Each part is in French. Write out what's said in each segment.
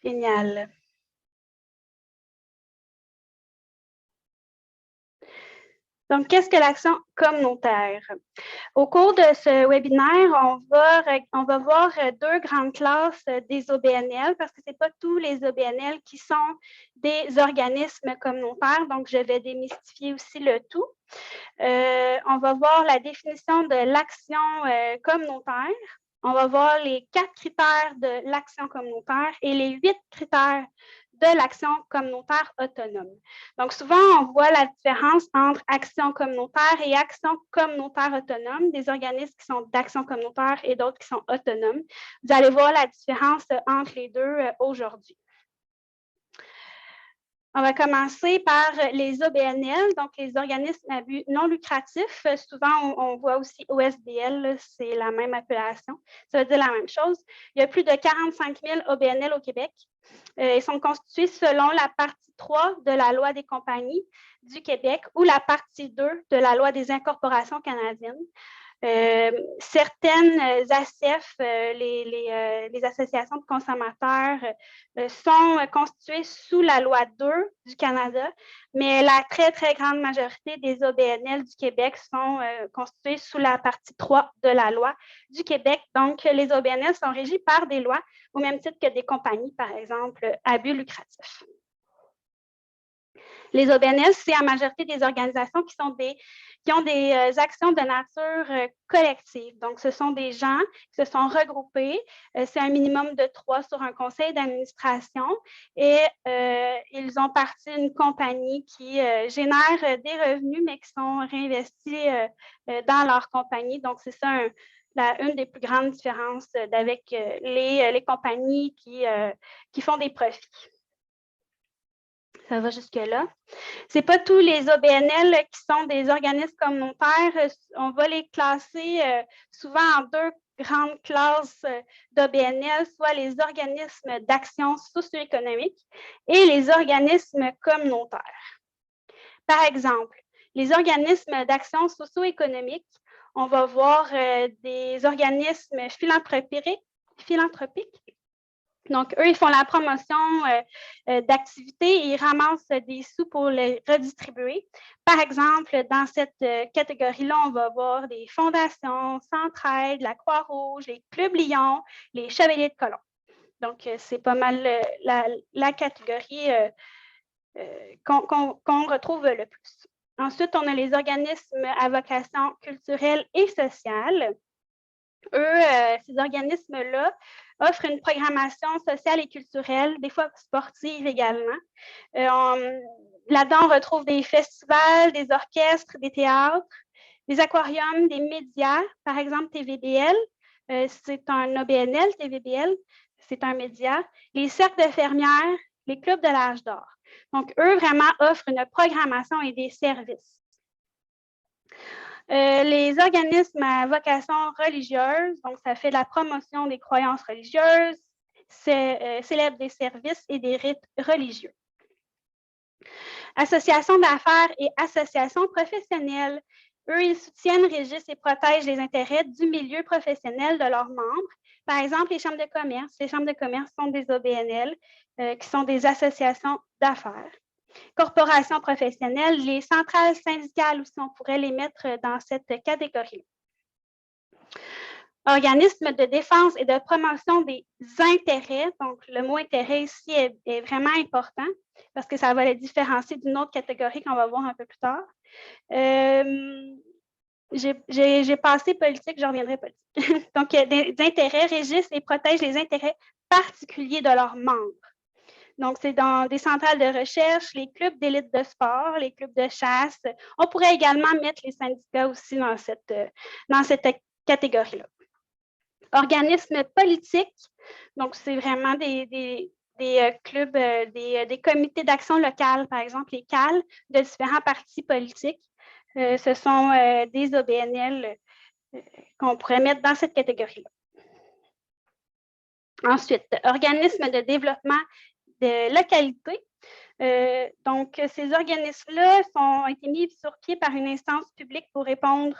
Génial. Donc, qu'est-ce que l'action communautaire? Au cours de ce webinaire, on va voir deux grandes classes des OBNL parce que ce n'est pas tous les OBNL qui sont des organismes communautaires. Donc, je vais démystifier aussi le tout. On va voir la définition de l'action communautaire. On va voir les 4 critères de l'action communautaire et les 8 critères de l'action communautaire autonome. Donc, souvent, on voit la différence entre action communautaire et action communautaire autonome, des organismes qui sont d'action communautaire et d'autres qui sont autonomes. Vous allez voir la différence entre les deux aujourd'hui. On va commencer par les OBNL, donc les organismes à but non lucratif. Souvent, on voit aussi OSBL, c'est la même appellation. Ça veut dire la même chose. Il y a plus de 45 000 OBNL au Québec. Ils sont constitués selon la partie 3 de la Loi des compagnies du Québec ou la partie 2 de la Loi des incorporations canadiennes. Certaines ASEF, les associations de consommateurs, sont constituées sous la loi 2 du Canada, mais la très, très grande majorité des OBNL du Québec sont constituées sous la partie 3 de la loi du Québec. Donc, les OBNL sont régis par des lois au même titre que des compagnies, par exemple, à but lucratif. Les OBNL, c'est en majorité des organisations qui ont des actions de nature collective. Donc, ce sont des gens qui se sont regroupés. C'est un minimum de 3 sur un conseil d'administration et ils ont parti d'une compagnie qui génère des revenus, mais qui sont réinvestis dans leur compagnie. Donc, c'est ça une des plus grandes différences avec les compagnies qui font des profits. Ça va jusque-là. Ce n'est pas tous les OBNL qui sont des organismes communautaires. On va les classer souvent en deux grandes classes d'OBNL, soit les organismes d'action socio-économique et les organismes communautaires. Par exemple, les organismes d'action socio-économique, on va voir des organismes philanthropiques. Donc, eux, ils font la promotion d'activités et ils ramassent des sous pour les redistribuer. Par exemple, dans cette catégorie-là, on va voir des fondations, Centraide, la Croix-Rouge, les Clubs Lions, les Chevaliers de Colomb. Donc, c'est pas mal la catégorie qu'on retrouve le plus. Ensuite, on a les organismes à vocation culturelle et sociale. Eux, ces organismes-là, offrent une programmation sociale et culturelle, des fois sportive également. Là-dedans, on retrouve des festivals, des orchestres, des théâtres, des aquariums, des médias, par exemple TVBL, c'est un OBNL, TVBL, c'est un média, les cercles de fermières, les clubs de l'âge d'or. Donc, eux, vraiment, offrent une programmation et des services. Les organismes à vocation religieuse, donc ça fait de la promotion des croyances religieuses, célèbre des services et des rites religieux. Associations d'affaires et associations professionnelles, eux, ils soutiennent, régissent et protègent les intérêts du milieu professionnel de leurs membres. Par exemple, les chambres de commerce. Les chambres de commerce sont des OBNL qui sont des associations d'affaires. Corporations professionnelles, les centrales syndicales aussi, on pourrait les mettre dans cette catégorie. Organismes de défense et de promotion des intérêts, donc le mot intérêt ici est vraiment important parce que ça va les différencier d'une autre catégorie qu'on va voir un peu plus tard. J'ai passé politique, je reviendrai politique. Donc, des intérêts régissent et protègent les intérêts particuliers de leurs membres. Donc, c'est dans des centrales de recherche, les clubs d'élite de sport, les clubs de chasse. On pourrait également mettre les syndicats aussi dans cette catégorie-là. Organismes politiques, donc c'est vraiment des clubs, des comités d'action locale, par exemple les CAL, de différents partis politiques. Ce sont des OBNL qu'on pourrait mettre dans cette catégorie-là. Ensuite, organismes de développement de localité. Donc, ces organismes-là ont été mis sur pied par une instance publique pour répondre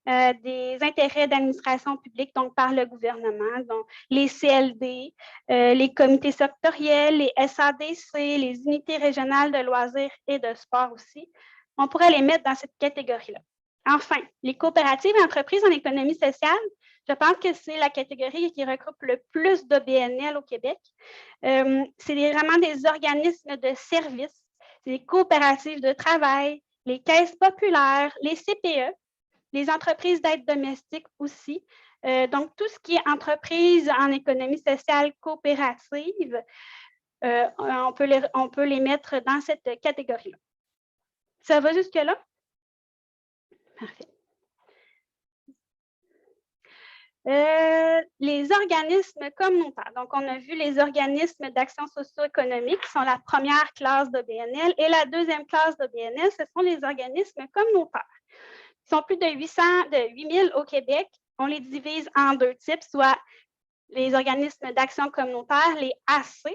des intérêts d'administration publique, donc par le gouvernement, donc les CLD, les comités sectoriels, les SADC, les unités régionales de loisirs et de sport aussi. On pourrait les mettre dans cette catégorie-là. Enfin, les coopératives et entreprises en économie sociale, je pense que c'est la catégorie qui regroupe le plus d'OBNL au Québec. C'est vraiment des organismes de services, c'est des coopératives de travail, les caisses populaires, les CPE, les entreprises d'aide domestique aussi. Donc, tout ce qui est entreprise en économie sociale coopérative, on peut les mettre dans cette catégorie-là. Ça va jusque-là? Parfait. Les organismes communautaires. Donc, on a vu les organismes d'action socio-économique qui sont la première classe de BNL et la deuxième classe de BNL, ce sont les organismes communautaires. Ils sont plus de 8000 au Québec. On les divise en deux types, soit les organismes d'action communautaire, les AC,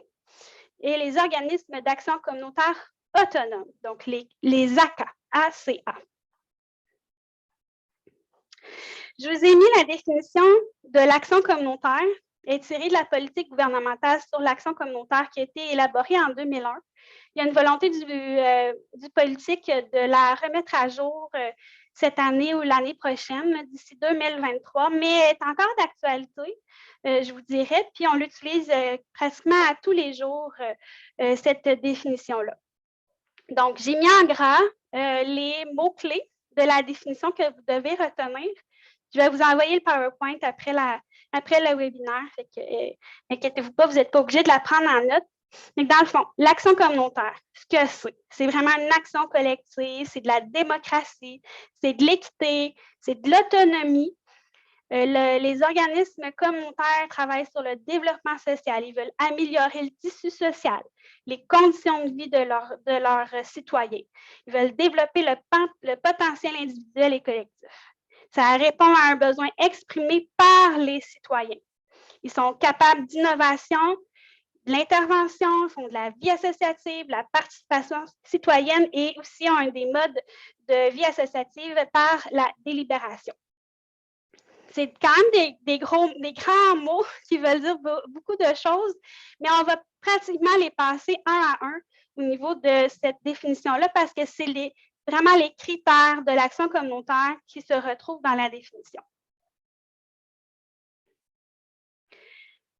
et les organismes d'action communautaire autonomes, donc les ACA, ACA. Je vous ai mis la définition de l'action communautaire et tirée de la politique gouvernementale sur l'action communautaire qui a été élaborée en 2001. Il y a une volonté du politique de la remettre à jour cette année ou l'année prochaine, d'ici 2023, mais elle est encore d'actualité, je vous dirais, puis on l'utilise pratiquement à tous les jours, cette définition-là. Donc, j'ai mis en gras les mots-clés de la définition que vous devez retenir. Je vais vous envoyer le PowerPoint après le webinaire. Inquiétez-vous pas, vous n'êtes pas obligé de la prendre en note. Mais dans le fond, l'action communautaire, ce que c'est vraiment une action collective, c'est de la démocratie, c'est de l'équité, c'est de l'autonomie. Les organismes communautaires travaillent sur le développement social. Ils veulent améliorer le tissu social, les conditions de vie de leurs citoyens. Ils veulent développer le potentiel individuel et collectif. Ça répond à un besoin exprimé par les citoyens. Ils sont capables d'innovation, de l'intervention, font de la vie associative, de la participation citoyenne et aussi ont des modes de vie associative par la délibération. C'est quand même des grands mots qui veulent dire beaucoup de choses, mais on va pratiquement les passer un à un au niveau de cette définition-là parce que c'est vraiment les critères de l'action communautaire qui se retrouvent dans la définition.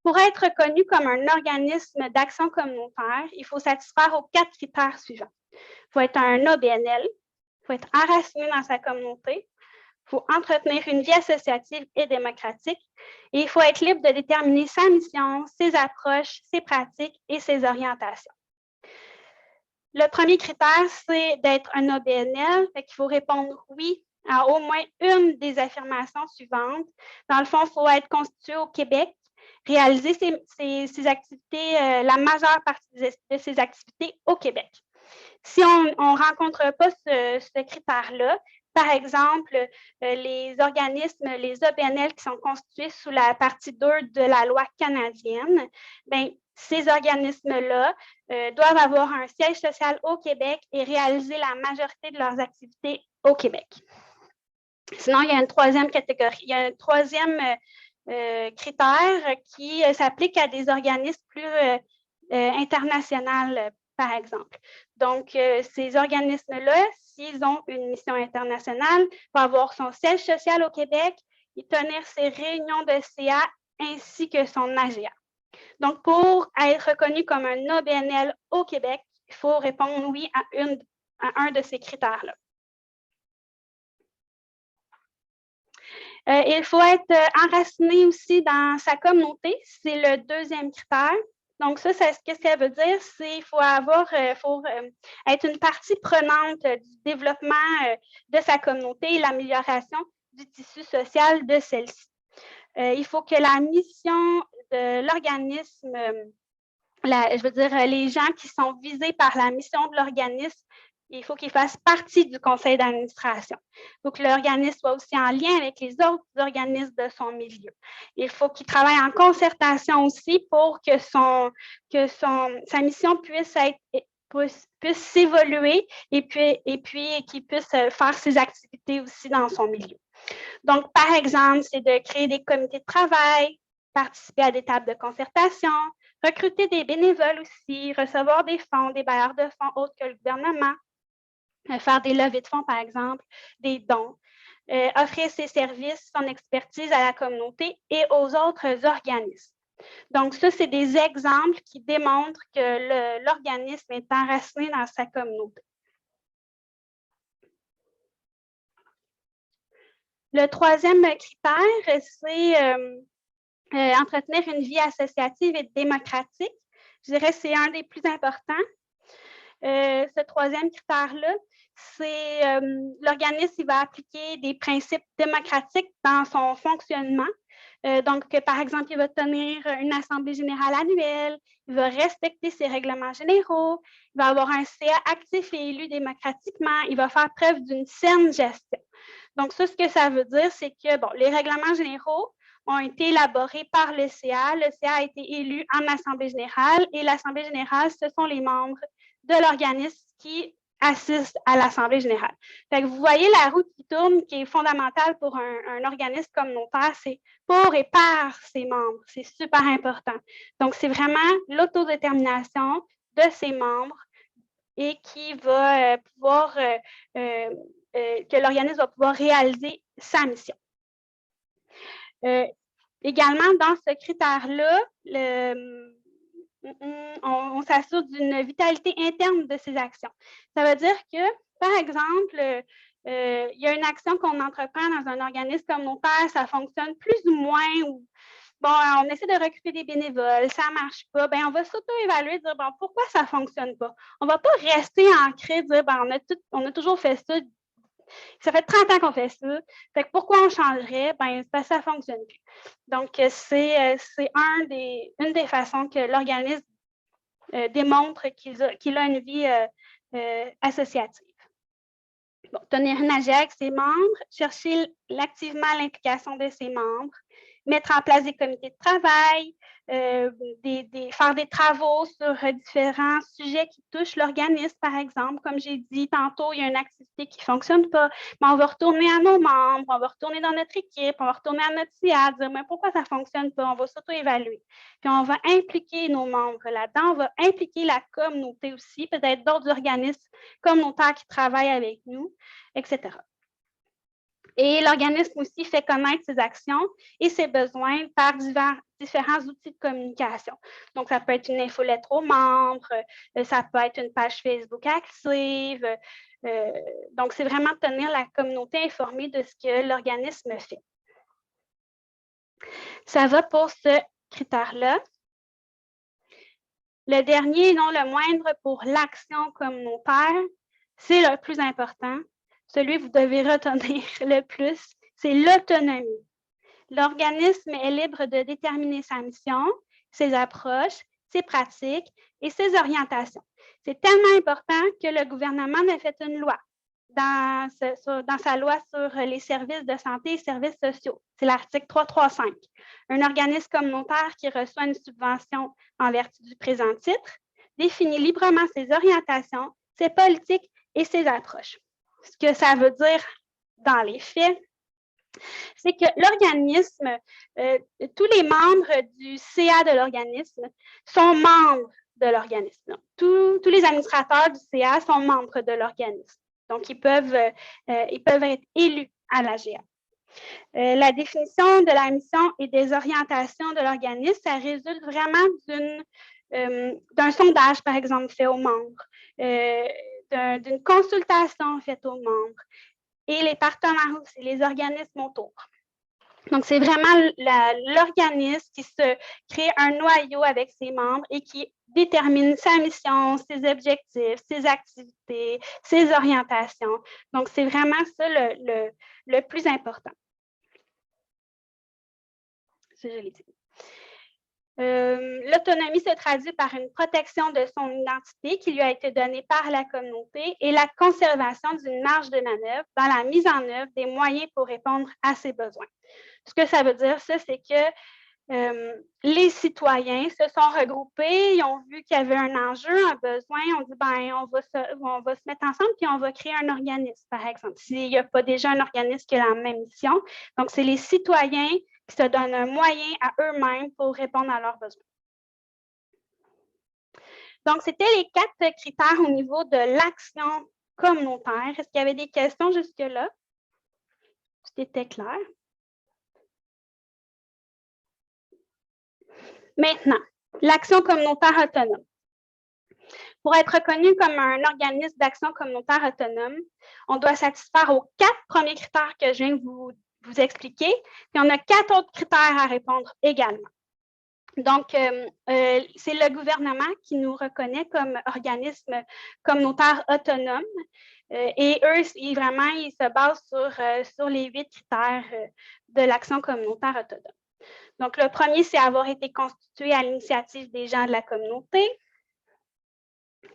Pour être reconnu comme un organisme d'action communautaire, il faut satisfaire aux 4 critères suivants. Il faut être un OBNL, il faut être enraciné dans sa communauté, il faut entretenir une vie associative et démocratique et il faut être libre de déterminer sa mission, ses approches, ses pratiques et ses orientations. Le premier critère, c'est d'être un OBNL, il faut répondre oui à au moins une des affirmations suivantes. Dans le fond, il faut être constitué au Québec, réaliser ses activités, la majeure partie de ses activités au Québec. Si on ne rencontre pas ce critère-là, par exemple, les organismes, les OBNL qui sont constitués sous la partie 2 de la loi canadienne, bien, ces organismes-là doivent avoir un siège social au Québec et réaliser la majorité de leurs activités au Québec. Sinon, il y a une troisième catégorie, il y a un troisième critère qui s'applique à des organismes plus internationaux, par exemple. Donc, ces organismes-là, s'ils ont une mission internationale, vont avoir son siège social au Québec et tenir ses réunions de CA ainsi que son AGA. Donc, pour être reconnu comme un OBNL au Québec, il faut répondre oui à un de ces critères-là. Il faut être enraciné aussi dans sa communauté, c'est le deuxième critère. Donc, qu'est-ce que ça veut dire? C'est qu'il faut être une partie prenante du développement de sa communauté et l'amélioration du tissu social de celle-ci. Il faut que la mission de l'organisme, je veux dire, les gens qui sont visés par la mission de l'organisme, il faut qu'ils fassent partie du conseil d'administration. Il faut que l'organisme soit aussi en lien avec les autres organismes de son milieu. Il faut qu'il travaille en concertation aussi pour que sa mission puisse s'évoluer et puis qu'il puisse faire ses activités aussi dans son milieu. Donc, par exemple, c'est de créer des comités de travail, participer à des tables de concertation, recruter des bénévoles aussi, recevoir des fonds, des bailleurs de fonds autres que le gouvernement, faire des levées de fonds, par exemple, des dons, offrir ses services, son expertise à la communauté et aux autres organismes. Donc, ça, c'est des exemples qui démontrent que l'organisme est enraciné dans sa communauté. Le troisième critère, c'est entretenir une vie associative et démocratique. Je dirais que c'est un des plus importants. Ce troisième critère-là, c'est l'organisme va appliquer des principes démocratiques dans son fonctionnement. Donc, par exemple, il va tenir une assemblée générale annuelle, il va respecter ses règlements généraux, il va avoir un CA actif et élu démocratiquement, il va faire preuve d'une saine gestion. Donc, ça, ce que ça veut dire, c'est que bon, les règlements généraux ont été élaborés par le CA. Le CA a été élu en Assemblée générale et l'Assemblée générale, ce sont les membres de l'organisme qui assistent à l'Assemblée générale. Fait que vous voyez la roue qui tourne, qui est fondamentale pour un organisme communautaire, c'est pour et par ses membres. C'est super important. Donc, c'est vraiment l'autodétermination de ses membres et qui va pouvoir, que l'organisme va pouvoir réaliser sa mission. Également, dans ce critère-là, on s'assure d'une vitalité interne de ces actions. Ça veut dire que, par exemple, il y a une action qu'on entreprend dans un organisme communautaire, ça fonctionne plus ou moins, ou bon, on essaie de recruter des bénévoles, ça ne marche pas, bien, on va s'auto-évaluer, dire, bon, pourquoi ça ne fonctionne pas? On ne va pas rester ancré, dire, ben, on a toujours fait ça fait 30 ans qu'on fait ça. Fait que pourquoi on changerait? Ben, parce que ça ne fonctionne plus. Donc, c'est une des façons que l'organisme démontre qu'il a une vie associative. Bon, tenir une AG avec ses membres, chercher activement l'implication de ses membres, mettre en place des comités de travail, faire des travaux sur différents sujets qui touchent l'organisme, par exemple. Comme j'ai dit tantôt, il y a une activité qui ne fonctionne pas, mais on va retourner à nos membres, on va retourner dans notre équipe, on va retourner à notre CA, dire mais pourquoi ça ne fonctionne pas, on va s'auto-évaluer. Puis on va impliquer nos membres là-dedans, on va impliquer la communauté aussi, peut-être d'autres organismes communautaires qui travaillent avec nous, etc. Et l'organisme aussi fait connaître ses actions et ses besoins par différents outils de communication. Donc, ça peut être une infolettre aux membres, ça peut être une page Facebook active. Donc, c'est vraiment tenir la communauté informée de ce que l'organisme fait. Ça va pour ce critère-là. Le dernier, non le moindre, pour l'action communautaire, c'est le plus important. Celui que vous devez retenir le plus, c'est l'autonomie. L'organisme est libre de déterminer sa mission, ses approches, ses pratiques et ses orientations. C'est tellement important que le gouvernement a fait une loi dans sa loi sur les services de santé et services sociaux. C'est l'article 335. Un organisme communautaire qui reçoit une subvention en vertu du présent titre définit librement ses orientations, ses politiques et ses approches. Ce que ça veut dire dans les faits, c'est que l'organisme, tous les membres du CA de l'organisme sont membres de l'organisme. Tous les administrateurs du CA sont membres de l'organisme. Donc, ils peuvent être élus à l'AGA. La définition de la mission et des orientations de l'organisme, ça résulte vraiment d'un sondage, par exemple, fait aux membres, d'une consultation faite aux membres et les partenaires aussi, les organismes autour. Donc, c'est vraiment l'organisme qui se crée un noyau avec ses membres et qui détermine sa mission, ses objectifs, ses activités, ses orientations. Donc, c'est vraiment ça le plus important. Ça, je l'ai dit. L'autonomie se traduit par une protection de son identité qui lui a été donnée par la communauté et la conservation d'une marge de manœuvre dans la mise en œuvre des moyens pour répondre à ses besoins. Ce que ça veut dire, ça, c'est que les citoyens se sont regroupés, ils ont vu qu'il y avait un enjeu, un besoin, on dit, ben, on va se mettre ensemble puis on va créer un organisme, par exemple, s'il n'y a pas déjà un organisme qui a la même mission. Donc, c'est les citoyens qui se donnent un moyen à eux-mêmes pour répondre à leurs besoins. Donc, c'était les 4 critères au niveau de l'action communautaire. Est-ce qu'il y avait des questions jusque-là? Tout était clair? Maintenant, l'action communautaire autonome. Pour être reconnu comme un organisme d'action communautaire autonome, on doit satisfaire aux 4 premiers critères que je viens de vous expliquer, puis on a 4 autres critères à répondre également. Donc, c'est le gouvernement qui nous reconnaît comme organisme communautaire autonome et eux, ils se basent sur les 8 critères de l'action communautaire autonome. Donc, le premier, c'est avoir été constitué à l'initiative des gens de la communauté,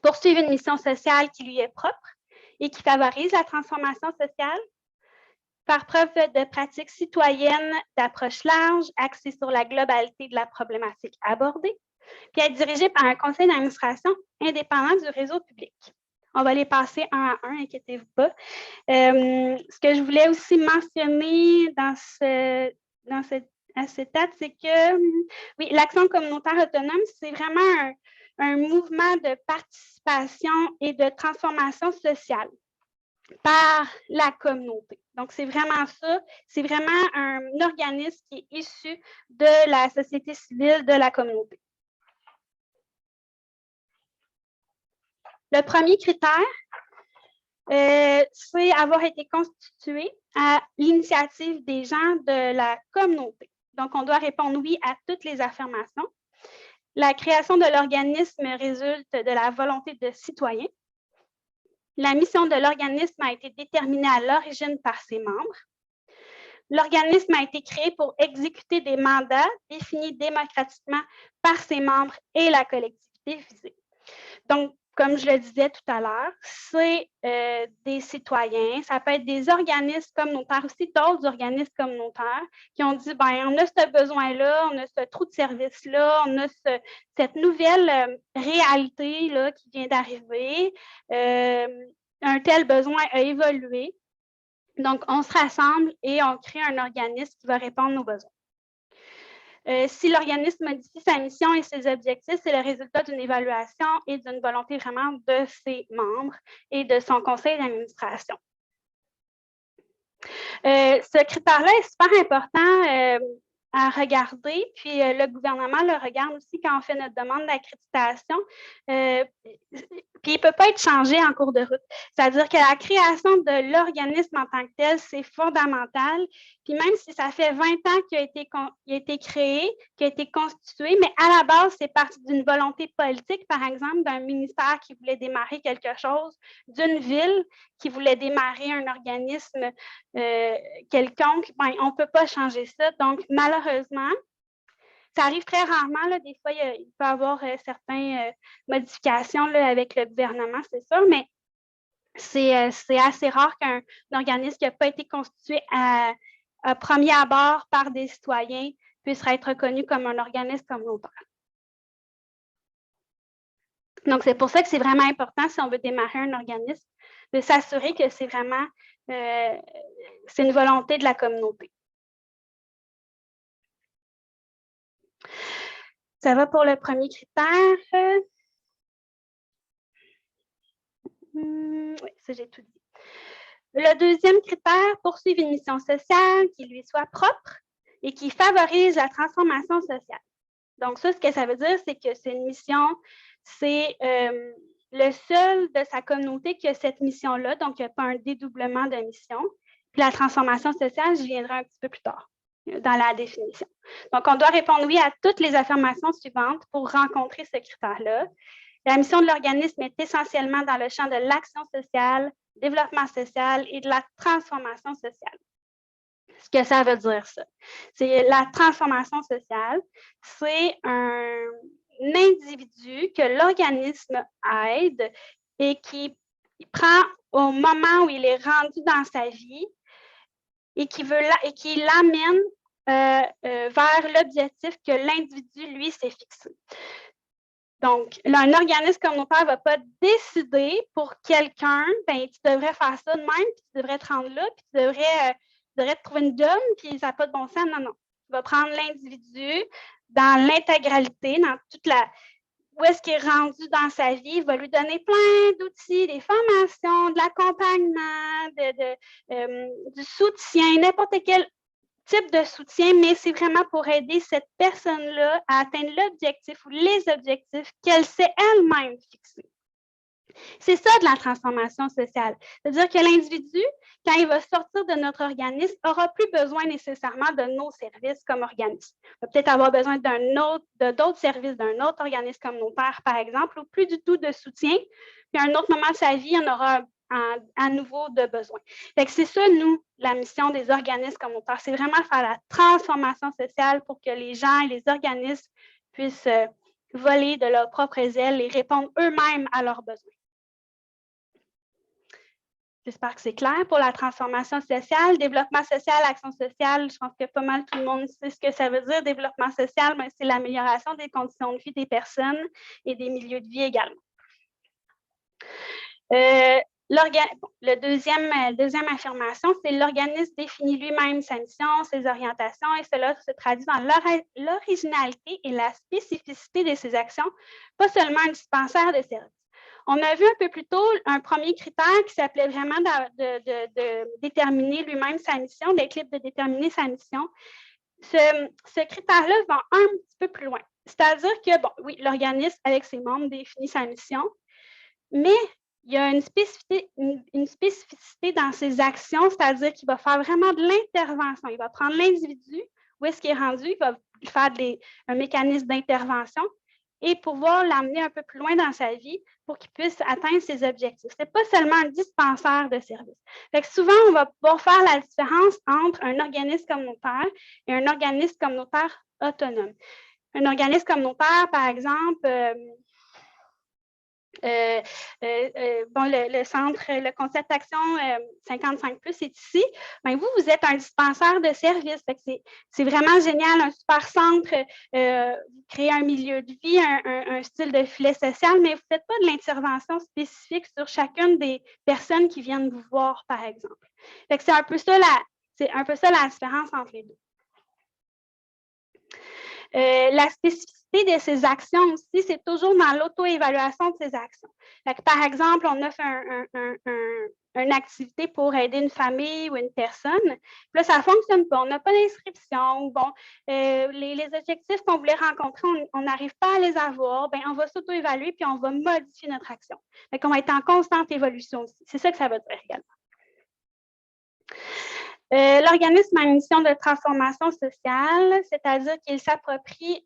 poursuivre une mission sociale qui lui est propre et qui favorise la transformation sociale, faire preuve de pratiques citoyennes d'approche large, axée sur la globalité de la problématique abordée, puis être dirigé par un conseil d'administration indépendant du réseau public. On va les passer un à un, inquiétez-vous pas. Ce que je voulais aussi mentionner à cette date, c'est que oui, l'action communautaire autonome, c'est vraiment un mouvement de participation et de transformation sociale par la communauté. Donc, c'est vraiment ça. C'est vraiment un organisme qui est issu de la société civile de la communauté. Le premier critère, c'est avoir été constitué à l'initiative des gens de la communauté. Donc, on doit répondre oui à toutes les affirmations. La création de l'organisme résulte de la volonté de citoyens. La mission de l'organisme a été déterminée à l'origine par ses membres. L'organisme a été créé pour exécuter des mandats définis démocratiquement par ses membres et la collectivité visée. Donc, comme je le disais tout à l'heure, c'est des citoyens, ça peut être des organismes communautaires aussi, d'autres organismes communautaires qui ont dit, ben, on a ce besoin-là, on a ce trou de service-là, on a cette nouvelle réalité-là qui vient d'arriver, un tel besoin a évolué. Donc, on se rassemble et on crée un organisme qui va répondre aux besoins. Si l'organisme modifie sa mission et ses objectifs, c'est le résultat d'une évaluation et d'une volonté vraiment de ses membres et de son conseil d'administration. Ce critère-là est super important à regarder, puis le gouvernement le regarde aussi quand on fait notre demande d'accréditation, puis il ne peut pas être changé en cours de route. C'est-à-dire que la création de l'organisme en tant que tel, c'est fondamental, puis même si ça fait 20 ans qu'il a été créé, qu'il a été constitué, mais à la base, c'est parti d'une volonté politique, par exemple, d'un ministère qui voulait démarrer quelque chose, d'une ville qui voulait démarrer un organisme quelconque, ben, on ne peut pas changer ça. Donc, malheureusement, ça arrive très rarement. Là, des fois, il peut y avoir certaines modifications là, avec le gouvernement, c'est sûr, mais c'est assez rare qu'un organisme qui n'a pas été constitué à premier abord par des citoyens puisse être reconnu comme un organisme communautaire. Donc, c'est pour ça que c'est vraiment important, si on veut démarrer un organisme, de s'assurer que c'est vraiment c'est une volonté de la communauté. Ça va pour le premier critère. Oui, ça, j'ai tout dit. Le deuxième critère, poursuivre une mission sociale qui lui soit propre et qui favorise la transformation sociale. Donc, ça, ce que ça veut dire, c'est que c'est une mission, c'est le seul de sa communauté qui a cette mission-là, donc il n'y a pas un dédoublement de mission. Puis la transformation sociale, j'y viendrai un petit peu plus tard dans la définition. Donc, on doit répondre oui à toutes les affirmations suivantes pour rencontrer ce critère-là. La mission de l'organisme est essentiellement dans le champ de l'action sociale, développement social et de la transformation sociale. Ce que ça veut dire, ça, c'est la transformation sociale, c'est un individu que l'organisme aide et qui prend au moment où il est rendu dans sa vie et qui l'amène vers l'objectif que l'individu, lui, s'est fixé. Donc, là, un organisme communautaire ne va pas décider pour quelqu'un, ben, tu devrais faire ça de même, puis tu devrais te rendre là, puis tu devrais te trouver une job, puis ça n'a pas de bon sens. Non, non. Tu vas prendre l'individu dans l'intégralité, dans toute où est-ce qu'il est rendu dans sa vie, il va lui donner plein d'outils, des formations, de l'accompagnement, du soutien, n'importe quel type de soutien, mais c'est vraiment pour aider cette personne-là à atteindre l'objectif ou les objectifs qu'elle s'est elle-même fixés. C'est ça de la transformation sociale. C'est-à-dire que l'individu, quand il va sortir de notre organisme, n'aura plus besoin nécessairement de nos services comme organisme. Il va peut-être avoir besoin d'autres services d'un autre organisme communautaire, par exemple, ou plus du tout de soutien. Puis à un autre moment de sa vie, il en aura à nouveau de besoin. C'est ça, nous, la mission des organismes communautaires. C'est vraiment faire la transformation sociale pour que les gens et les organismes puissent voler de leurs propres ailes et répondre eux-mêmes à leurs besoins. J'espère que c'est clair pour la transformation sociale. Développement social, action sociale, je pense que pas mal tout le monde sait ce que ça veut dire. Développement social, c'est l'amélioration des conditions de vie des personnes et des milieux de vie également. Le deuxième affirmation, c'est l'organisme définit lui-même sa mission, ses orientations, et cela se traduit dans l'originalité et la spécificité de ses actions, pas seulement un dispensaire de services. On a vu un peu plus tôt un premier critère qui s'appelait vraiment de déterminer lui-même sa mission, d'être libre de déterminer sa mission. Ce critère-là va un petit peu plus loin. C'est-à-dire que, bon, oui, l'organisme, avec ses membres, définit sa mission, mais il y a une spécificité dans ses actions, c'est-à-dire qu'il va faire vraiment de l'intervention. Il va prendre l'individu, où est-ce qu'il est rendu, il va faire un mécanisme d'intervention et pouvoir l'amener un peu plus loin dans sa vie pour qu'il puisse atteindre ses objectifs. Ce n'est pas seulement un dispensaire de services. Fait que souvent, on va pouvoir faire la différence entre un organisme communautaire et un organisme communautaire autonome. Un organisme communautaire, par exemple, le centre, le concept d'action 55+ est ici. Ben, vous êtes un dispensaire de services. C'est vraiment génial, un super centre. Vous créez un milieu de vie, un style de filet social, mais vous ne faites pas de l'intervention spécifique sur chacune des personnes qui viennent vous voir, par exemple. C'est un peu ça la différence entre les deux. La spécificité de ces actions aussi, c'est toujours dans l'auto-évaluation de ces actions. Donc, par exemple, on offre une activité pour aider une famille ou une personne. Puis là, ça ne fonctionne pas. On n'a pas d'inscription. Bon, les objectifs qu'on voulait rencontrer, on n'arrive pas à les avoir. Bien, on va s'auto-évaluer puis on va modifier notre action. Donc, on va être en constante évolution aussi. C'est ça que ça veut dire également. L'organisme a une mission de transformation sociale, c'est-à-dire qu'il s'approprie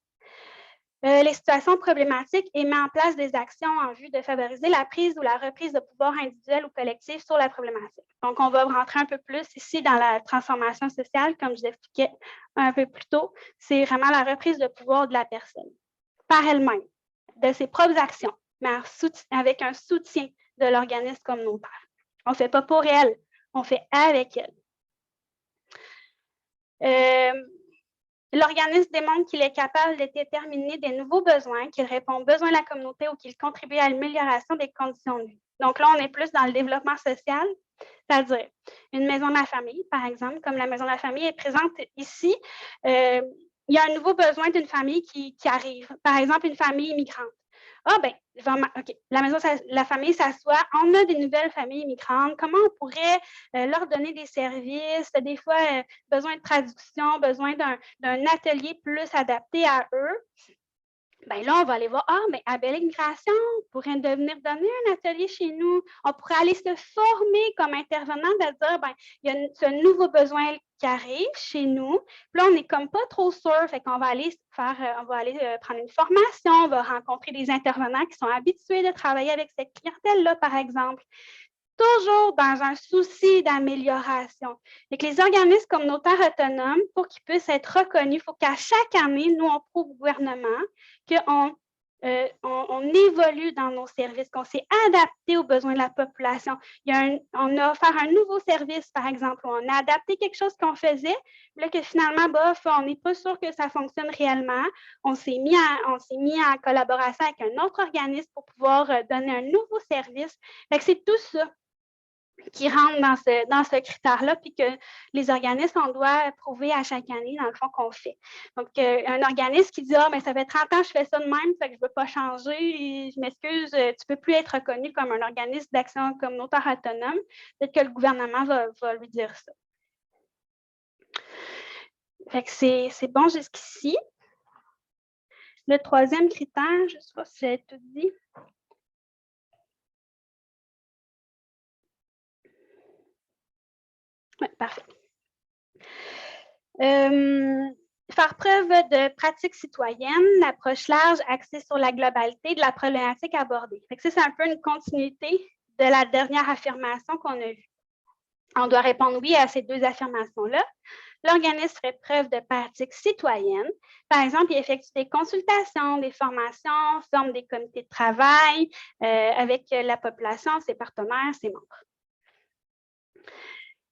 les situations problématiques et met en place des actions en vue de favoriser la prise ou la reprise de pouvoir individuel ou collectif sur la problématique. Donc, on va rentrer un peu plus ici dans la transformation sociale, comme je l'expliquais un peu plus tôt. C'est vraiment la reprise de pouvoir de la personne par elle-même, de ses propres actions, mais avec un soutien de l'organisme communautaire. On ne fait pas pour elle, on fait avec elle. L'organisme démontre qu'il est capable de déterminer des nouveaux besoins, qu'il répond aux besoins de la communauté ou qu'il contribue à l'amélioration des conditions de vie. Donc là, on est plus dans le développement social, c'est-à-dire une maison de la famille, par exemple, comme la maison de la famille est présente ici. Il y a un nouveau besoin d'une famille qui arrive, par exemple une famille immigrante. Ah, bien, OK, la famille s'assoit, on a des nouvelles familles immigrantes, comment on pourrait leur donner des services, des fois besoin de traduction, besoin d'un atelier plus adapté à eux. Bien là, on va aller voir, mais à Belle Immigration, on pourrait venir donner un atelier chez nous. On pourrait aller se former comme intervenant, de dire, bien, il y a ce nouveau besoin qui arrive chez nous. Puis là, on n'est comme pas trop sûr, fait qu'on va aller prendre une formation, on va rencontrer des intervenants qui sont habitués de travailler avec cette clientèle-là, par exemple. Toujours dans un souci d'amélioration. Et que les organismes communautaires autonomes, pour qu'ils puissent être reconnus, il faut qu'à chaque année, nous, on prouve au gouvernement qu'on on évolue dans nos services, qu'on s'est adapté aux besoins de la population. On a offert un nouveau service, par exemple, où on a adapté quelque chose qu'on faisait, là que finalement, bof, on n'est pas sûr que ça fonctionne réellement. On s'est mis en collaboration avec un autre organisme pour pouvoir donner un nouveau service. Fait que c'est tout ça qui rentre dans ce critère-là, puis que les organismes, on doit prouver à chaque année, dans le fond, qu'on fait. Donc, un organisme qui dit « Ah, mais ça fait 30 ans que je fais ça de même, fait que je ne veux pas changer, je m'excuse, tu ne peux plus être reconnu comme un organisme d'action communautaire autonome. » Peut-être que le gouvernement va lui dire ça. Fait que c'est bon jusqu'ici. Le troisième critère, je ne sais pas si j'ai tout dit. Oui, parfait. Faire preuve de pratique citoyenne, l'approche large axée sur la globalité de la problématique abordée. Fait que ça, c'est un peu une continuité de la dernière affirmation qu'on a vue. On doit répondre oui à ces deux affirmations-là. L'organisme ferait preuve de pratique citoyenne. Par exemple, il effectue des consultations, des formations, forme des comités de travail avec la population, ses partenaires, ses membres.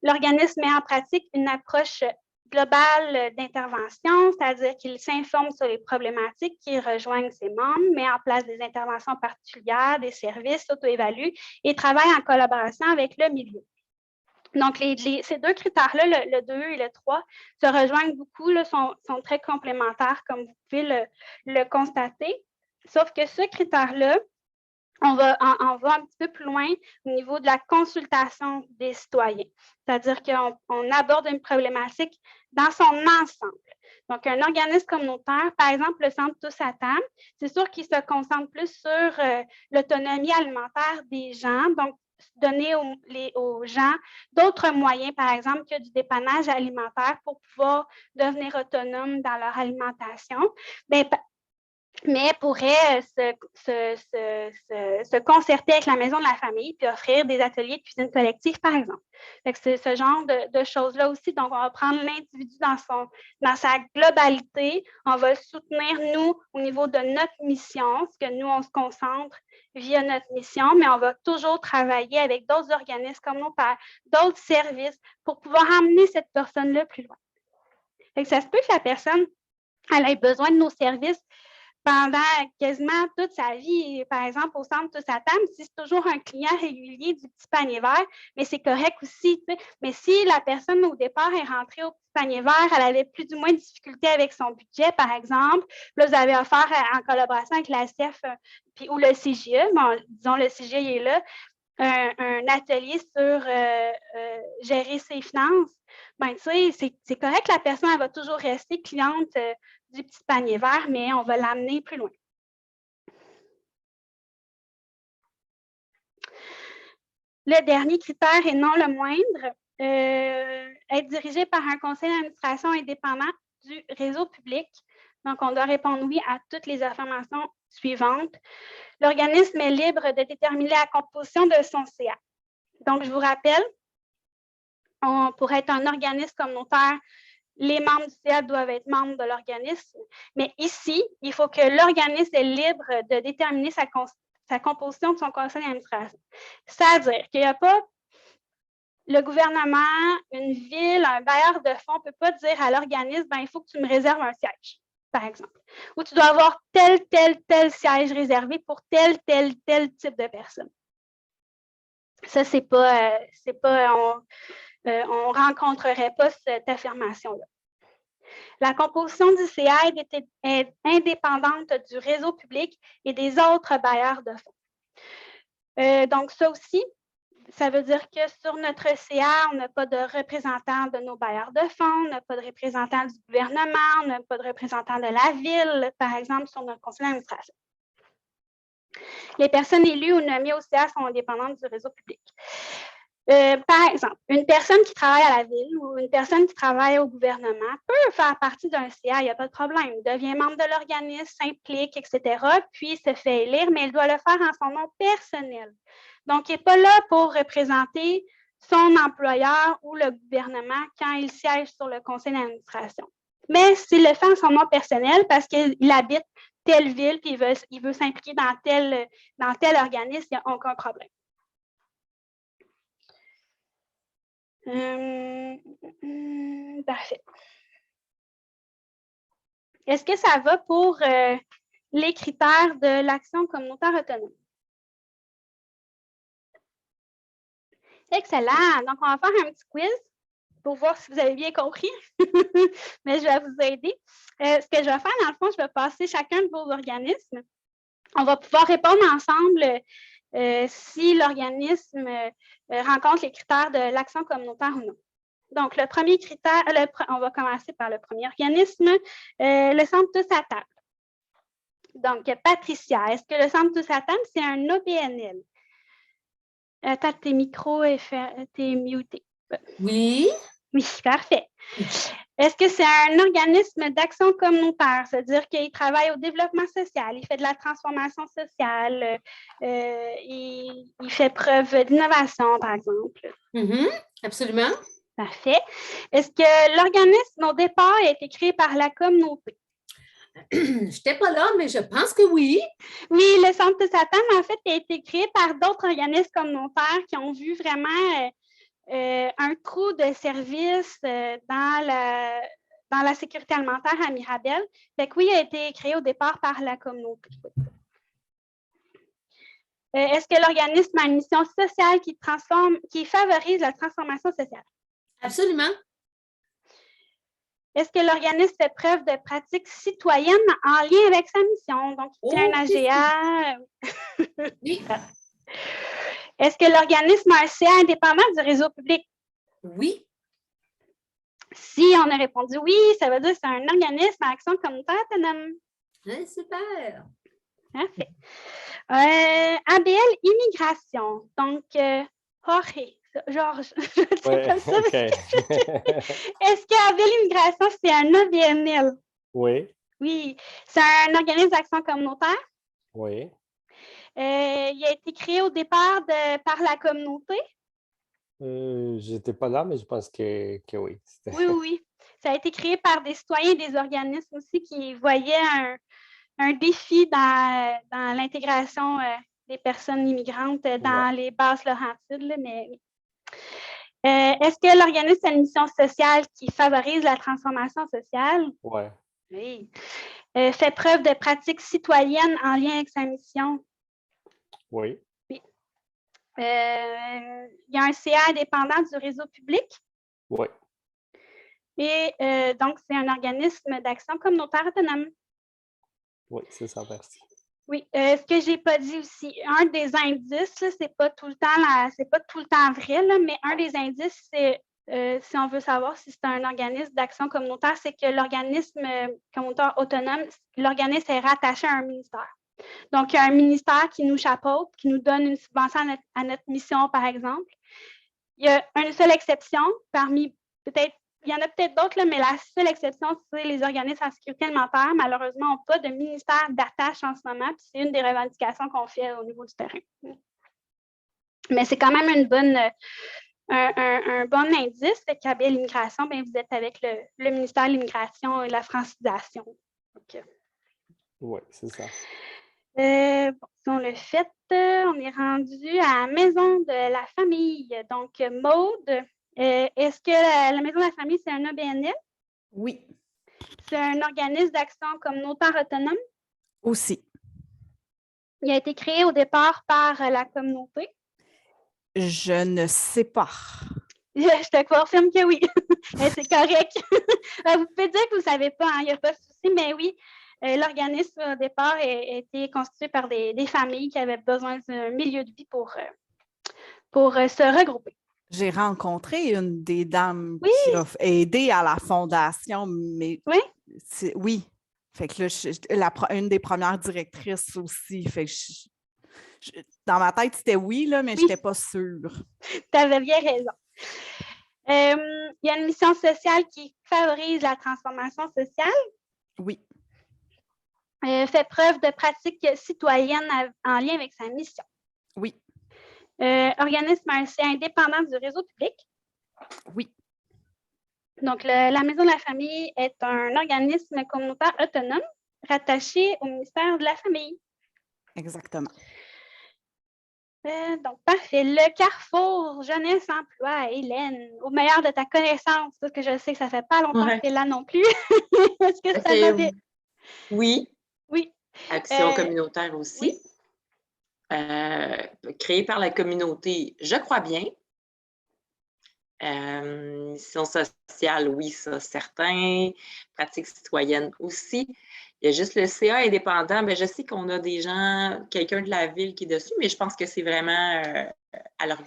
L'organisme met en pratique une approche globale d'intervention, c'est-à-dire qu'il s'informe sur les problématiques qui rejoignent ses membres, met en place des interventions particulières, des services, s'auto-évalue et travaille en collaboration avec le milieu. Donc, ces deux critères-là, le 2 et le 3, se rejoignent beaucoup, là, sont très complémentaires, comme vous pouvez le constater. Sauf que ce critère-là, on va un petit peu plus loin au niveau de la consultation des citoyens. C'est-à-dire qu'on aborde une problématique dans son ensemble. Donc, un organisme communautaire, par exemple, le Centre Tous à table, c'est sûr qu'il se concentre plus sur l'autonomie alimentaire des gens, donc donner aux gens d'autres moyens, par exemple, que du dépannage alimentaire pour pouvoir devenir autonomes dans leur alimentation. Bien, mais pourrait se concerter avec la Maison de la famille puis offrir des ateliers de cuisine collective, par exemple. C'est ce genre de choses-là aussi. Donc, on va prendre l'individu dans sa globalité. On va le soutenir, nous, au niveau de notre mission, parce que nous, on se concentre via notre mission, mais on va toujours travailler avec d'autres organismes comme nos pairs, d'autres services pour pouvoir amener cette personne-là plus loin. Ça se peut que la personne elle ait besoin de nos services pendant quasiment toute sa vie, par exemple, au Centre Tous à table, si c'est toujours un client régulier du petit panier vert, mais c'est correct aussi. Mais si la personne, au départ, est rentrée au petit panier vert, elle avait plus ou moins de difficultés avec son budget, par exemple, là, vous avez offert en collaboration avec la CF ou le CGE, bon, disons le CGE est là, un atelier sur gérer ses finances, ben, tu sais, c'est correct que la personne, elle va toujours rester cliente du petit panier vert, mais on va l'amener plus loin. Le dernier critère, et non le moindre, être dirigé par un conseil d'administration indépendant du réseau public. Donc, on doit répondre oui à toutes les affirmations suivantes. L'organisme est libre de déterminer la composition de son CA. Donc, je vous rappelle, pour être un organisme communautaire, les membres du CA doivent être membres de l'organisme. Mais ici, il faut que l'organisme est libre de déterminer sa composition de son conseil d'administration. C'est-à-dire qu'il n'y a pas le gouvernement, une ville, un bailleur de fonds ne peut pas dire à l'organisme, ben, il faut que tu me réserves un siège, par exemple. Ou tu dois avoir tel siège réservé pour tel type de personne. Ça, c'est pas on ne rencontrerait pas cette affirmation-là. La composition du CA est indépendante du réseau public et des autres bailleurs de fonds. Donc, ça aussi, ça veut dire que sur notre CA, on n'a pas de représentant de nos bailleurs de fonds, on n'a pas de représentant du gouvernement, on n'a pas de représentant de la ville, par exemple, sur notre conseil d'administration. Les personnes élues ou nommées au CA sont indépendantes du réseau public. Par exemple, une personne qui travaille à la ville ou une personne qui travaille au gouvernement peut faire partie d'un CA, il n'y a pas de problème. Devient membre de l'organisme, s'implique, etc., puis se fait élire, mais elle doit le faire en son nom personnel. Donc, il n'est pas là pour représenter son employeur ou le gouvernement quand il siège sur le conseil d'administration. Mais s'il le fait en son nom personnel parce qu'il habite telle ville, puis il veut s'impliquer dans tel organisme, il n'y a aucun problème. Parfait. Est-ce que ça va pour les critères de l'action communautaire autonome? Excellent. Donc, on va faire un petit quiz pour voir si vous avez bien compris, mais je vais vous aider. Ce que je vais faire, dans le fond, je vais passer chacun de vos organismes. On va pouvoir répondre ensemble si l'organisme rencontre les critères de l'action communautaire ou non. Donc, le premier critère, on va commencer par le premier organisme, le centre Tous à table. Donc, Patricia, est-ce que le centre Tous à table, c'est un OBNL? Attends, tes micros, t'es muté. Oui. Oui, parfait. Est-ce que c'est un organisme d'action communautaire, c'est-à-dire qu'il travaille au développement social, il fait de la transformation sociale, il fait preuve d'innovation, par exemple? Absolument. Parfait. Est-ce que l'organisme, au départ, a été créé par la communauté? Je n'étais pas là, mais je pense que oui. Oui, le Centre Tous à table, en fait, a été créé par d'autres organismes communautaires qui ont vu vraiment un trou de service dans la sécurité alimentaire à Mirabel. Fait que oui, il a été créé au départ par la communauté. Est-ce que l'organisme a une mission sociale qui favorise la transformation sociale? Absolument. Est-ce que l'organisme fait preuve de pratiques citoyennes en lien avec sa mission? Donc, il tient un AGA. Oui. Est-ce que l'organisme a un CA indépendant du réseau public? Oui. Si on a répondu oui, ça veut dire que c'est un organisme à action communautaire autonome. Super. Parfait. ABL Immigration. Donc, Jorge, Georges, je sais comme ça. Okay. Est-ce qu'ABL Immigration, c'est un OBNL? Oui. Oui. C'est un organisme d'action communautaire? Oui. Il a été créé au départ par la communauté? J'étais pas là, mais je pense que oui. Oui. Ça a été créé par des citoyens et des organismes aussi qui voyaient un défi dans l'intégration des personnes immigrantes dans les basses Laurentides. Là, mais oui. Est-ce que l'organisme a une mission sociale qui favorise la transformation sociale? Oui. Oui. Fait preuve de pratiques citoyennes en lien avec sa mission? Oui. Oui. Il y a un CA indépendant du réseau public? Oui. Et donc, c'est un organisme d'action communautaire autonome. Oui, c'est ça, merci. Oui, ce que je n'ai pas dit aussi, un des indices, ce n'est pas tout le temps vrai, là, mais un des indices, c'est si on veut savoir si c'est un organisme d'action communautaire, c'est que l'organisme communautaire autonome, l'organisme est rattaché à un ministère. Donc, il y a un ministère qui nous chapeaute, qui nous donne une subvention à notre mission, par exemple. Il y a une seule exception parmi peut-être. Il y en a peut-être d'autres, là, mais la seule exception, c'est les organismes en sécurité alimentaire. Malheureusement, n'ont pas de ministère d'attache en ce moment, puis c'est une des revendications qu'on fait au niveau du terrain. Mais c'est quand même un bon indice qu'à l'immigration, bien, vous êtes avec le ministère de l'Immigration et de la francisation. Donc, oui, c'est ça. Si on le fait, on est rendu à la maison de la famille. Donc, Maude, est-ce que la maison de la famille, c'est un OBNL? Oui. C'est un organisme d'action communautaire autonome? Aussi. Il a été créé au départ par la communauté? Je ne sais pas. Je te confirme que oui. C'est correct. Vous pouvez dire que vous ne savez pas, il n'y a pas de souci, mais oui, l'organisme au départ a été constitué par des familles qui avaient besoin d'un milieu de vie pour se regrouper. J'ai rencontré une des dames Oui. qui a aidé à la fondation, mais oui. Oui. Fait que là, une des premières directrices aussi. Fait que dans ma tête, c'était oui, là, mais je n'étais pas sûre. Tu avais bien raison. Il y a une mission sociale qui favorise la transformation sociale? Oui. Fait preuve de pratiques citoyennes en lien avec sa mission? Oui. Organisme indépendant du réseau public? Oui. Donc, la Maison de la famille est un organisme communautaire autonome? rattaché au ministère de la Famille. Exactement. Donc, parfait. Le Carrefour Jeunesse Emploi, Hélène, au meilleur de ta connaissance, parce que je sais que ça ne fait pas longtemps que tu es là non plus. Est-ce que ça va bien? Oui. Oui. Action communautaire aussi. Oui. Créée par la communauté, je crois bien. Mission sociale, oui, ça, certain. Pratique citoyenne aussi. Il y a juste le CA indépendant. Bien, je sais qu'on a des gens, quelqu'un de la ville qui est dessus, mais je pense que c'est vraiment à leur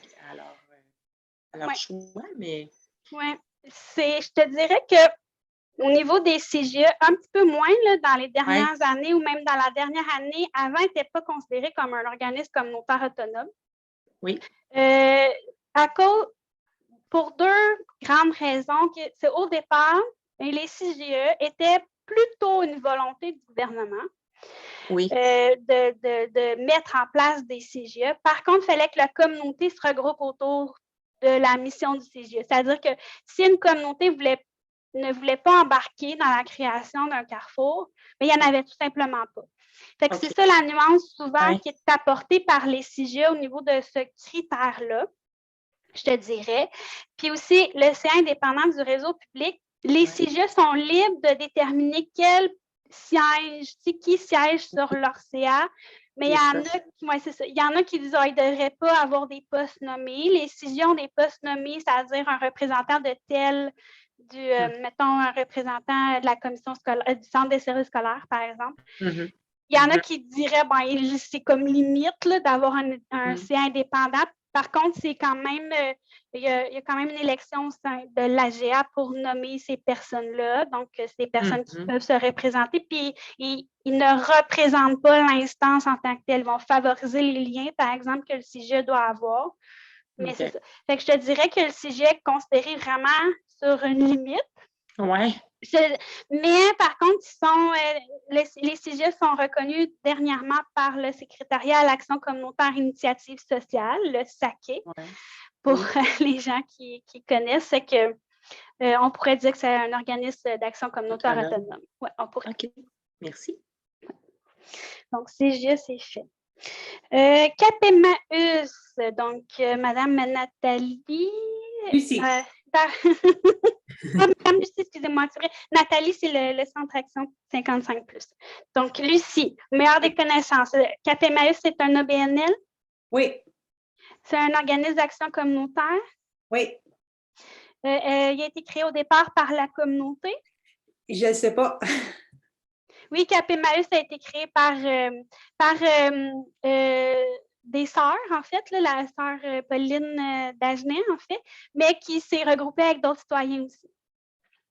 choix. Mais... Oui. Je te dirais que au niveau des CGE, un petit peu moins là, dans les dernières années ou même dans la dernière année, avant, il n'était pas considéré comme un organisme communautaire autonome. Oui. À cause, pour deux grandes raisons. C'est au départ, les CGE étaient plutôt une volonté du gouvernement de mettre en place des CGE. Par contre, il fallait que la communauté se regroupe autour de la mission du CGE. C'est-à-dire que si une communauté ne voulait pas embarquer dans la création d'un carrefour, mais il n'y en avait tout simplement pas. Fait que c'est ça la nuance souvent qui est apportée par les CGE au niveau de ce critère-là, je te dirais. Puis aussi, le CA indépendant du réseau public, les CGE sont libres de déterminer quel siège, qui siège sur leur CA, mais il y en a qui disent qu'ils ne devraient pas avoir des postes nommés. Les CGE ont des postes nommés, c'est-à-dire un représentant de tel, mettons, un représentant de la commission scolaire, du centre des services scolaires, par exemple. Il y en a qui diraient, c'est comme limite là, d'avoir un CA indépendant. Par contre, c'est quand même, il y a quand même une élection de l'AGA pour nommer ces personnes-là. Donc, c'est des personnes qui peuvent se représenter. Puis, ils ne représentent pas l'instance en tant que telle. Ils vont favoriser les liens, par exemple, que le CGE doit avoir. Mais c'est ça. Fait que je te dirais que le CGE est considéré vraiment sur une limite. Oui. Mais par contre, les CGE sont reconnus dernièrement par le Secrétariat à l'action communautaire initiative sociale, le SACE, pour les gens qui connaissent. C'est que on pourrait dire que c'est un organisme d'action communautaire autonome. Oui, on pourrait. OK. Merci. Donc, CGE, c'est fait. CAPEMAUS, donc Madame Nathalie. Lucie. Madame Lucie, excusez-moi, c'est vrai. Nathalie, c'est le Centre Action 55+. Donc, Lucie, meilleure des connaissances. CAPEMAUS, c'est un OBNL? Oui. C'est un organisme d'action communautaire? Oui. Il a été créé au départ par la communauté? Je ne sais pas. Oui, CAPEMAUS a été créé par des sœurs, en fait, là, la sœur Pauline Dagenet, en fait, mais qui s'est regroupée avec d'autres citoyens aussi.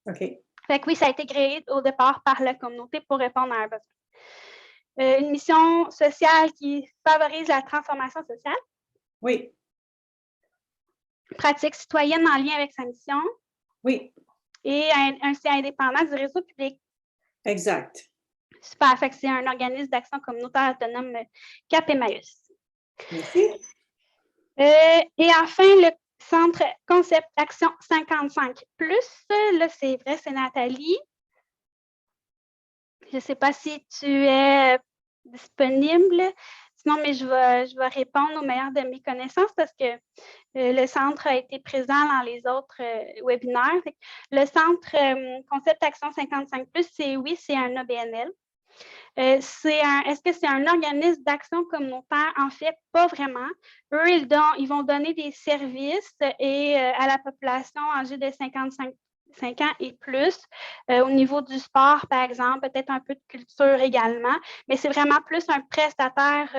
OK. Fait que oui, ça a été créé au départ par la communauté pour répondre à un besoin. Une mission sociale qui favorise la transformation sociale. Oui. Pratique citoyenne en lien avec sa mission. Oui. Et un CA indépendant du réseau public. Exact. Super. Fait que c'est un organisme d'action communautaire autonome CAPEMAUS. Merci. Et enfin, le Centre Concept Action 55+. Là, c'est vrai, c'est Nathalie. Je ne sais pas si tu es disponible. Sinon, mais je vais répondre au meilleur de mes connaissances parce que le centre a été présent dans les autres webinaires. Le Centre Concept Action 55+, c'est un OBNL. Est-ce que c'est un organisme d'action communautaire? En fait, pas vraiment. Eux, ils vont donner des services à la population âgée de 55 ans et plus, au niveau du sport, par exemple, peut-être un peu de culture également, mais c'est vraiment plus un prestataire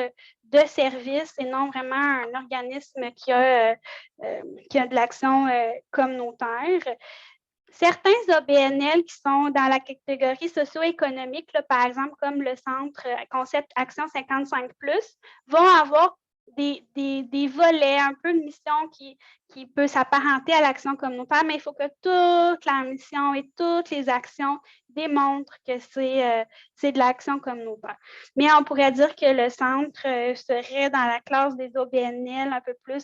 de services et non vraiment un organisme qui a de l'action communautaire. Certains OBNL qui sont dans la catégorie socio-économique, là, par exemple, comme le Centre Concept Action 55+, vont avoir des volets, un peu de mission qui peut s'apparenter à l'action communautaire, mais il faut que toute la mission et toutes les actions démontrent que c'est de l'action communautaire. Mais on pourrait dire que le centre serait dans la classe des OBNL un peu plus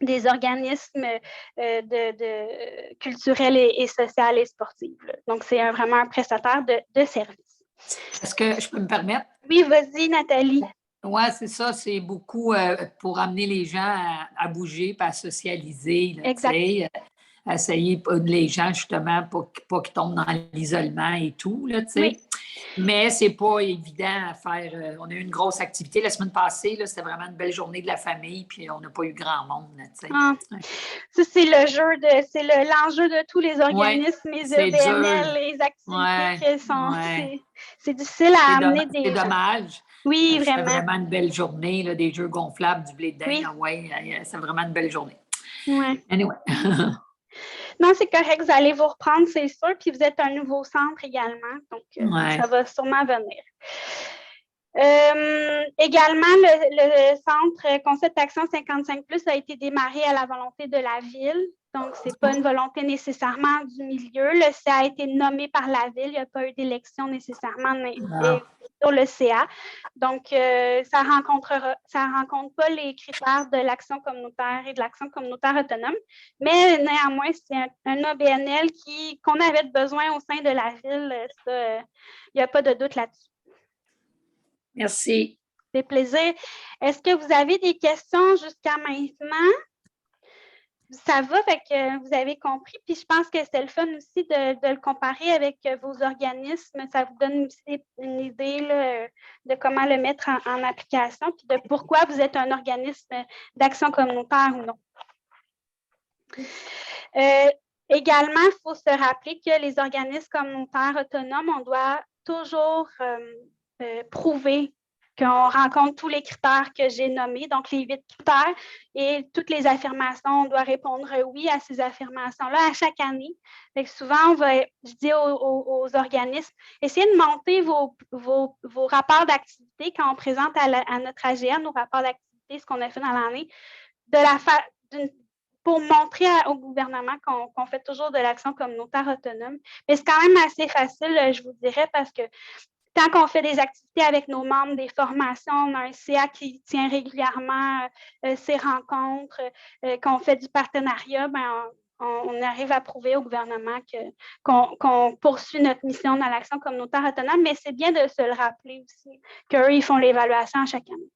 des organismes culturels et sociaux et sportifs. Donc, c'est vraiment un prestataire de services. Est-ce que je peux me permettre? Oui, vas-y, Nathalie. Oui, c'est ça, c'est beaucoup pour amener les gens à bouger et à socialiser, là, tu Exact. sais, essayer les gens justement pour pas qu'ils tombent dans l'isolement et tout, là, tu sais. Oui. Mais c'est pas évident à faire. On a eu une grosse activité la semaine passée, là, c'était vraiment une belle journée de la famille, puis on n'a pas eu grand monde, là, tu sais. Ah. Ouais. Ça, c'est l'enjeu de tous les organismes, les c'est EBNL, dur. les activités Ouais, qui sont. ouais. C'est difficile à amener C'est des gens. dommage. Oui, C'était vraiment. vraiment une belle journée, là, des jeux gonflables, du blé de Oui. dinde. Ah ouais, c'est vraiment une belle journée. Ouais. Anyway. Non, c'est correct, vous allez vous reprendre, c'est sûr. Puis vous êtes un nouveau centre également, donc Ouais. ça va sûrement venir. Également, le centre Concept Action 55+ a été démarré à la volonté de la Ville. Donc, ce n'est pas une volonté nécessairement du milieu. Le CA a été nommé par la Ville. Il n'y a pas eu d'élection nécessairement sur le CA. Donc, ça ne rencontre pas les critères de l'action communautaire et de l'action communautaire autonome. Mais néanmoins, c'est un OBNL qu'on avait besoin au sein de la Ville. Il n'y a pas de doute là-dessus. Merci. C'est plaisir. Est-ce que vous avez des questions jusqu'à maintenant? Ça va, fait que vous avez compris. Puis je pense que c'est le fun aussi de le comparer avec vos organismes. Ça vous donne aussi une idée là, de comment le mettre en application, puis de pourquoi vous êtes un organisme d'action communautaire ou non. Également, il faut se rappeler que les organismes communautaires autonomes, on doit toujours prouver qu'on rencontre tous les critères que j'ai nommés, donc les 8 critères, et toutes les affirmations, on doit répondre oui à ces affirmations-là à chaque année. Donc souvent, je dis aux organismes, essayez de monter vos rapports d'activité quand on présente à notre AGN, nos rapports d'activité, ce qu'on a fait dans l'année, pour montrer au gouvernement qu'on fait toujours de l'action communautaire autonome. Mais c'est quand même assez facile, je vous dirais, parce que tant qu'on fait des activités avec nos membres, des formations, on a un CA qui tient régulièrement ses rencontres, qu'on fait du partenariat, ben, on arrive à prouver au gouvernement qu'on poursuit notre mission dans l'action communautaire autonome, mais c'est bien de se le rappeler aussi, qu'eux, ils font l'évaluation à chaque année.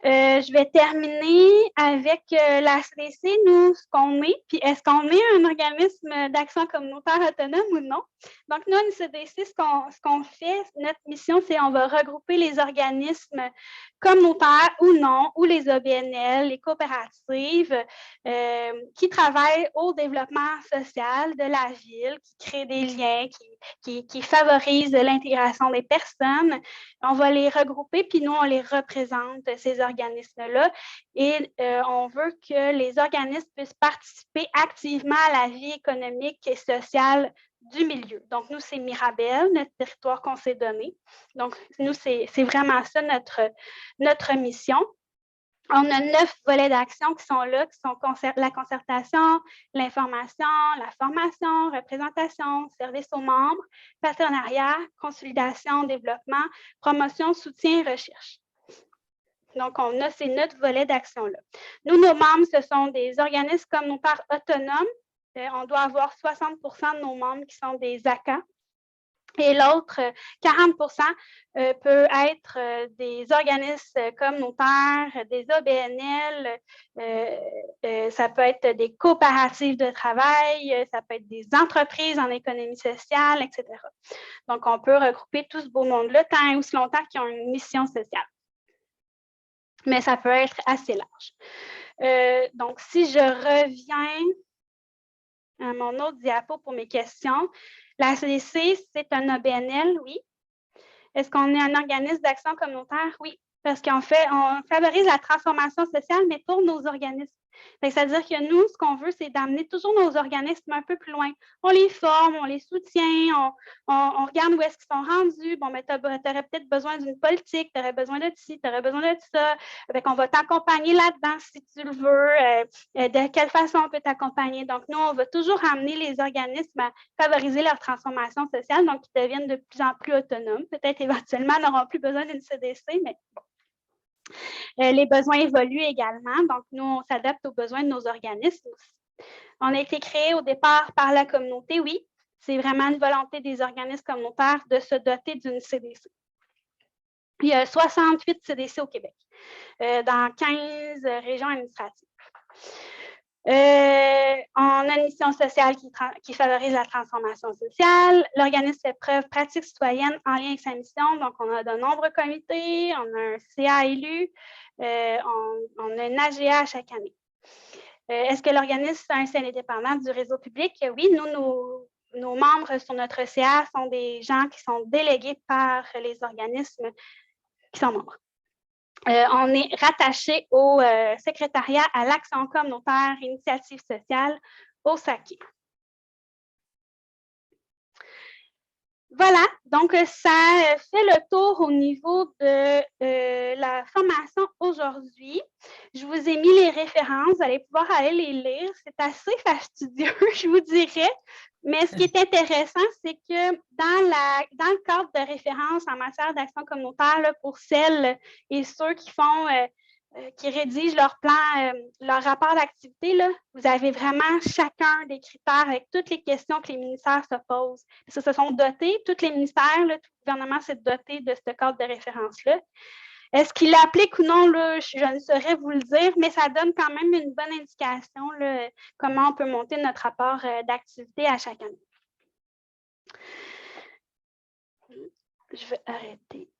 Je vais terminer avec la CDC, nous, ce qu'on est, puis est-ce qu'on est un organisme d'action communautaire autonome ou non? Donc, nous, une CDC, ce qu'on fait, notre mission, c'est on va regrouper les organismes communautaires ou non, ou les OBNL, les coopératives, qui travaillent au développement social de la ville, qui créent des liens, qui favorisent l'intégration des personnes. On va les regrouper, puis nous, on les représente, ces organismes-là, et on veut que les organismes puissent participer activement à la vie économique et sociale du milieu. Donc, nous, c'est Mirabel, notre territoire qu'on s'est donné. Donc, nous, c'est vraiment ça notre mission. On a 9 volets d'action qui sont là, qui sont la concertation, l'information, la formation, représentation, service aux membres, partenariat, consolidation, développement, promotion, soutien et recherche. Donc, on a ces 9 volets d'action-là. Nous, nos membres, ce sont des organismes communautaires autonomes. On doit avoir 60 % de nos membres qui sont des ACA. Et l'autre, 40 % peut être des organismes communautaires, des OBNL, ça peut être des coopératives de travail, ça peut être des entreprises en économie sociale, etc. Donc, on peut regrouper tout ce beau monde-là tant et aussi longtemps qu'ils ont une mission sociale. Mais ça peut être assez large. Donc, si je reviens à mon autre diapo pour mes questions, la CDC, c'est un OBNL, oui. Est-ce qu'on est un organisme d'action communautaire? Oui, parce qu'on favorise la transformation sociale, mais pour nos organismes. C'est-à-dire que nous, ce qu'on veut, c'est d'amener toujours nos organismes un peu plus loin. On les forme, on les soutient, on regarde où est-ce qu'ils sont rendus. Bon, mais tu aurais peut-être besoin d'une politique, tu aurais besoin de ci, tu aurais besoin de ça. Donc, on va t'accompagner là-dedans si tu le veux. De quelle façon on peut t'accompagner? Donc, nous, on va toujours amener les organismes à favoriser leur transformation sociale, donc ils deviennent de plus en plus autonomes. Peut-être éventuellement, n'auront plus besoin d'une CDC, mais bon. Les besoins évoluent également, donc nous, on s'adapte aux besoins de nos organismes aussi. On a été créé au départ par la communauté, oui. C'est vraiment une volonté des organismes communautaires de se doter d'une CDC. Il y a 68 CDC au Québec, dans 15 régions administratives. On a une mission sociale qui favorise la transformation sociale. L'organisme fait preuve pratique citoyenne en lien avec sa mission. Donc, on a de nombreux comités, on a un CA élu, on a une AGA à chaque année. Est-ce que l'organisme est un CA indépendant du réseau public? Oui, nos membres sur notre CA sont des gens qui sont délégués par les organismes qui sont membres. On est rattaché au secrétariat à l'action communautaire initiative sociale au SACI. Voilà, donc ça fait le tour au niveau de la formation aujourd'hui. Je vous ai mis les références, vous allez pouvoir aller les lire. C'est assez fastidieux, je vous dirais. Mais ce qui est intéressant, c'est que dans le cadre de référence en matière d'action communautaire, là, pour celles et ceux qui rédigent leur plan, leur rapport d'activité, vous avez vraiment chacun des critères avec toutes les questions que les ministères se posent. Parce que se sont dotés, tous les ministères, tout le gouvernement s'est doté de ce cadre de référence-là. Est-ce qu'il l'applique ou non, je ne saurais vous le dire, mais ça donne quand même une bonne indication comment on peut monter notre rapport d'activité à chaque année. Je vais arrêter